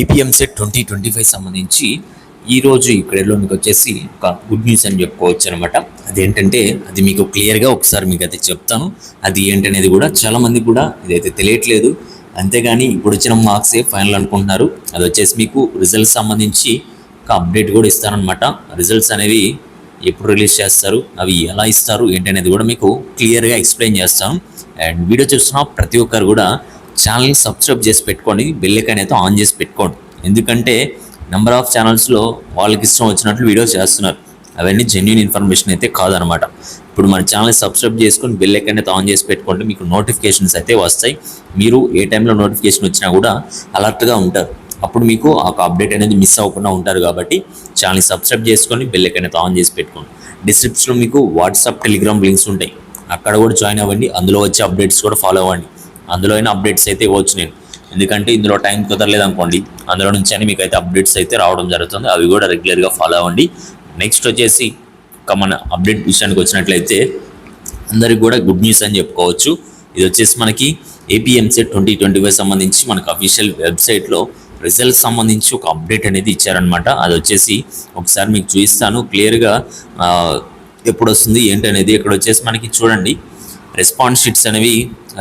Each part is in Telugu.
ఏపీఎం సెట్ 2025 సంబంధించి ఈరోజు ఇక్కడ మీకు వచ్చేసి ఒక గుడ్ న్యూస్ అని చెప్పుకోవచ్చు అనమాట. అదేంటంటే అది మీకు క్లియర్గా ఒకసారి మీకు అయితే చెప్తాను. అది ఏంటనేది కూడా చాలామందికి కూడా ఇదైతే తెలియట్లేదు. అంతేగాని ఇప్పుడు వచ్చిన మార్క్సే ఫైనల్ అనుకుంటున్నారు. అది వచ్చేసి మీకు రిజల్ట్స్ సంబంధించి ఒక అప్డేట్ కూడా ఇస్తారనమాట. రిజల్ట్స్ అనేవి ఎప్పుడు రిలీజ్ చేస్తారు, అవి ఎలా ఇస్తారు ఏంటనేది కూడా మీకు క్లియర్గా ఎక్స్ప్లెయిన్ చేస్తాను. అండ్ వీడియో చూస్తున్న ప్రతి ఒక్కరు కూడా ఛానల్ని సబ్స్క్రైబ్ చేసి పెట్టుకోండి, బెల్ ఐకాన్ అయితే ఆన్ చేసి పెట్టుకోండి. ఎందుకంటే నెంబర్ ఆఫ్ ఛానల్స్లో వాళ్ళకి ఇష్టం వచ్చినట్లు వీడియోస్ చేస్తున్నారు. అవన్నీ జెన్యూన్ ఇన్ఫర్మేషన్ అయితే కాదనమాట. ఇప్పుడు మన ఛానల్ని సబ్స్క్రైబ్ చేసుకొని బెల్ ఐకాన్ అయితే ఆన్ చేసి పెట్టుకోండి. మీకు నోటిఫికేషన్స్ అయితే వస్తాయి. మీరు ఏ టైంలో నోటిఫికేషన్ వచ్చినా కూడా అలర్ట్గా ఉంటారు. అప్పుడు మీకు ఒక అప్డేట్ అనేది మిస్ అవ్వకుండా ఉంటారు. కాబట్టి ఛానల్ని సబ్స్క్రైబ్ చేసుకొని బెల్ ఐకాన్ అయితే ఆన్ చేసి పెట్టుకోండి. డిస్క్రిప్షన్లో మీకు వాట్సాప్, టెలిగ్రామ్ లింక్స్ ఉంటాయి. అక్కడ కూడా జాయిన్ అవ్వండి. అందులో వచ్చే అప్డేట్స్ కూడా ఫాలో అవ్వండి. అందులో అయినా అప్డేట్స్ అయితే ఇవ్వచ్చు నేను, ఎందుకంటే ఇందులో టైం కుదరలేదు అనుకోండి, అందులో నుంచి అని మీకు అయితే అప్డేట్స్ అయితే రావడం జరుగుతుంది. అవి కూడా రెగ్యులర్గా ఫాలో అవ్వండి. నెక్స్ట్ వచ్చేసి మన అప్డేట్ విషయానికి వచ్చినట్లయితే అందరికి కూడా గుడ్ న్యూస్ అని చెప్పుకోవచ్చు. ఇది వచ్చేసి మనకి ఏపీఎంసెట్ 2025 సంబంధించి మనకు అఫీషియల్ వెబ్సైట్లో రిజల్ట్స్ సంబంధించి ఒక అప్డేట్ అనేది ఇచ్చారనమాట. అది వచ్చేసి ఒకసారి మీకు చూపిస్తాను క్లియర్గా ఎప్పుడు వస్తుంది ఏంటనేది. ఇక్కడ వచ్చేసి మనకి చూడండి, రెస్పాన్స్ షీట్స్ అనేవి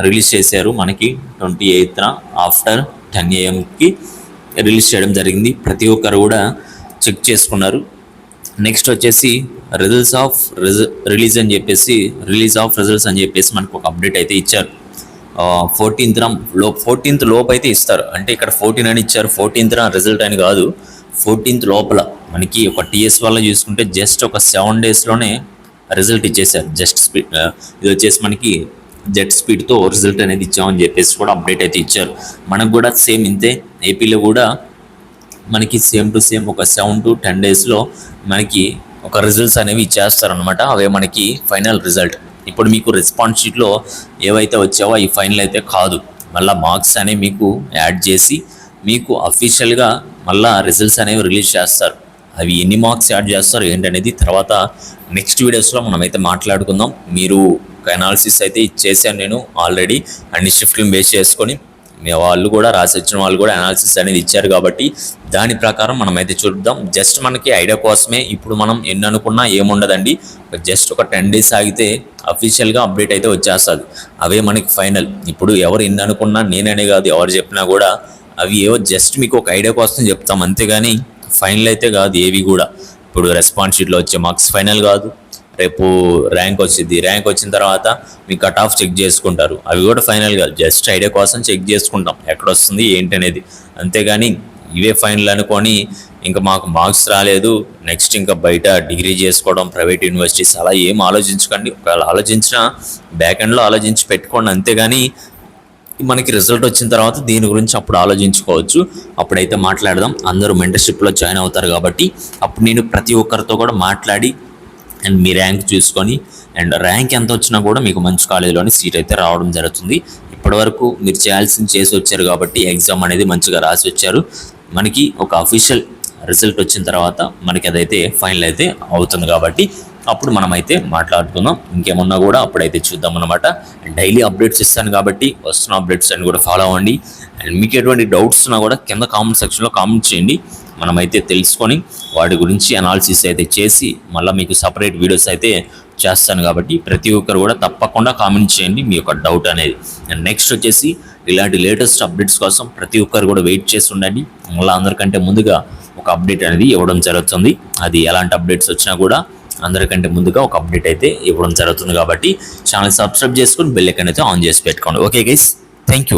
రిలీజ్ చేశారు. మనకి 28న ఆఫ్టర్ 10 AM రిలీజ్ చేయడం జరిగింది. ప్రతి ఒక్కరు కూడా చెక్ చేసుకున్నారు. నెక్స్ట్ వచ్చేసి రిజల్ట్స్ ఆఫ్ రిలీజ్ అని చెప్పేసి రిజల్ట్స్ అని చెప్పేసి మనకు ఒక అప్డేట్ అయితే ఇచ్చారు. 14th లోపు అయితే ఇస్తారు. అంటే ఇక్కడ 14 అని ఇచ్చారు, 14th రిజల్ట్ అని కాదు. 14th లోపల మనకి ఒక టీఎస్ వల్ల చూసుకుంటే జస్ట్ ఒక 7 daysలోనే రిజల్ట్ ఇచ్చేసారు. ఇది వచ్చేసి మనకి జెట్ స్పీడ్తో రిజల్ట్ అనేది ఇచ్చామని చెప్పేసి కూడా అప్డేట్ అయితే ఇచ్చారు. మనకు కూడా సేమ్ ఇంతే. ఏపీలో కూడా మనకి సేమ్ టు సేమ్ ఒక 7 to 10 daysలో మనకి ఒక రిజల్ట్స్ అనేవి ఇచ్చేస్తారనమాట. అవే మనకి ఫైనల్ రిజల్ట్. ఇప్పుడు మీకు రెస్పాన్స్ షీట్లో ఏవైతే వచ్చావో అవి ఫైనల్ అయితే కాదు. మళ్ళీ మార్క్స్ అనేవి మీకు యాడ్ చేసి మీకు అఫీషియల్గా మళ్ళీ రిజల్ట్స్ అనేవి రిలీజ్ చేస్తారు. అవి ఎన్ని మార్క్స్ యాడ్ చేస్తారు ఏంటనేది తర్వాత నెక్స్ట్ వీడియోస్లో మనమైతే మాట్లాడుకుందాం. మీరు ఒక అనాలిసిస్ అయితే చేశాను నేను ఆల్రెడీ, అన్ని షిఫ్ట్లను బేస్ చేసుకొని మీ వాళ్ళు కూడా రాసి వచ్చిన వాళ్ళు కూడా అనాలిసిస్ అనేది ఇచ్చారు. కాబట్టి దాని ప్రకారం మనమైతే చూద్దాం. జస్ట్ మనకి ఐడియా కోసమే. ఇప్పుడు మనం ఎన్ని అనుకున్నా ఏముండదండి, జస్ట్ ఒక 10 days ఆగితే అఫీషియల్గా అప్డేట్ అయితే వచ్చేస్తుంది. అవే మనకి ఫైనల్. ఇప్పుడు ఎవరు ఎన్ని అనుకున్నా, నేననే కాదు ఎవరు చెప్పినా కూడా అవి ఏవో జస్ట్ మీకు ఒక ఐడియా కోసం చెప్తాం, అంతేగాని ఫైనల్ అయితే కాదు ఏవి కూడా. ఇప్పుడు రెస్పాన్స్ షీట్లో వచ్చే మార్క్స్ ఫైనల్ కాదు. రేపు ర్యాంక్ వచ్చింది, ర్యాంక్ వచ్చిన తర్వాత మీ కట్ ఆఫ్ చెక్ చేసుకుంటారు, అవి కూడా ఫైనల్ కాదు. జస్ట్ ఐడియా కోసం చెక్ చేసుకుంటాం ఎక్కడ వస్తుంది ఏంటనేది, అంతేగాని ఇవే ఫైనల్ అనుకొని ఇంకా మాకు మార్క్స్ రాలేదు నెక్స్ట్ ఇంకా బయట డిగ్రీ చేసుకోవడం, ప్రైవేట్ యూనివర్సిటీస్ అలా ఏం ఆలోచించకండి. ఒకవేళ ఆలోచించినా బ్యాక్ ఎండ్లో ఆలోచించి పెట్టుకోండి, అంతేగాని మనకి రిజల్ట్ వచ్చిన తర్వాత దీని గురించి అప్పుడు ఆలోచించుకోవచ్చు. అప్పుడైతే మాట్లాడదాం. అందరూ మెంటర్షిప్లో జాయిన్ అవుతారు కాబట్టి అప్పుడు నేను ప్రతి ఒక్కరితో కూడా మాట్లాడి అండ్ మీ ర్యాంక్ చూసుకొని అండ్ ర్యాంక్ ఎంత వచ్చినా కూడా మీకు మంచి కాలేజీలోని సీట్ అయితే రావడం జరుగుతుంది. ఇప్పటివరకు మీరు చేయాల్సింది చేసి వచ్చారు కాబట్టి ఎగ్జామ్ అనేది మంచిగా రాసి వచ్చారు. మనకి ఒక అఫీషియల్ రిజల్ట్ వచ్చిన తర్వాత మనకి అదైతే ఫైనల్ అయితే అవుతుంది. కాబట్టి అప్పుడు మనమైతే మాట్లాడుకుందాం. ఇంకేమన్నా కూడా అప్పుడైతే చూద్దాం అనమాట. డైలీ అప్డేట్స్ ఇస్తాను కాబట్టి వస్తున్న అప్డేట్స్ అన్ని కూడా ఫాలో అవ్వండి. అండ్ మీకు ఎటువంటి డౌట్స్ ఉన్నా కూడా కింద కామెంట్ సెక్షన్లో కామెంట్ చేయండి. మనమైతే తెలుసుకొని వాటి గురించి అనాలిసిస్ అయితే చేసి మళ్ళీ మీకు సపరేట్ వీడియోస్ అయితే చేస్తాను. కాబట్టి ప్రతి ఒక్కరు కూడా తప్పకుండా కామెంట్ చేయండి మీ యొక్క డౌట్ అనేది. అండ్ నెక్స్ట్ వచ్చేసి ఇలాంటి లేటెస్ట్ అప్డేట్స్ కోసం ప్రతి ఒక్కరు కూడా వెయిట్ చేసి ఉండండి. మళ్ళీ అందరికంటే ముందుగా ఒక అప్డేట్ అనేది ఇవ్వడం జరుగుతుంది. అది ఎలాంటి అప్డేట్స్ వచ్చినా కూడా అందరికంటే ముందుగా ఒక అప్డేట్ అయితే ఇవ్వడం జరుగుతుంది. కాబట్టి ఛానల్ సబ్స్క్రైబ్ చేసుకొని బెల్ ఐకాన్ అయితే ఆన్ చేసి పెట్టుకోండి. Okay guys, thank you.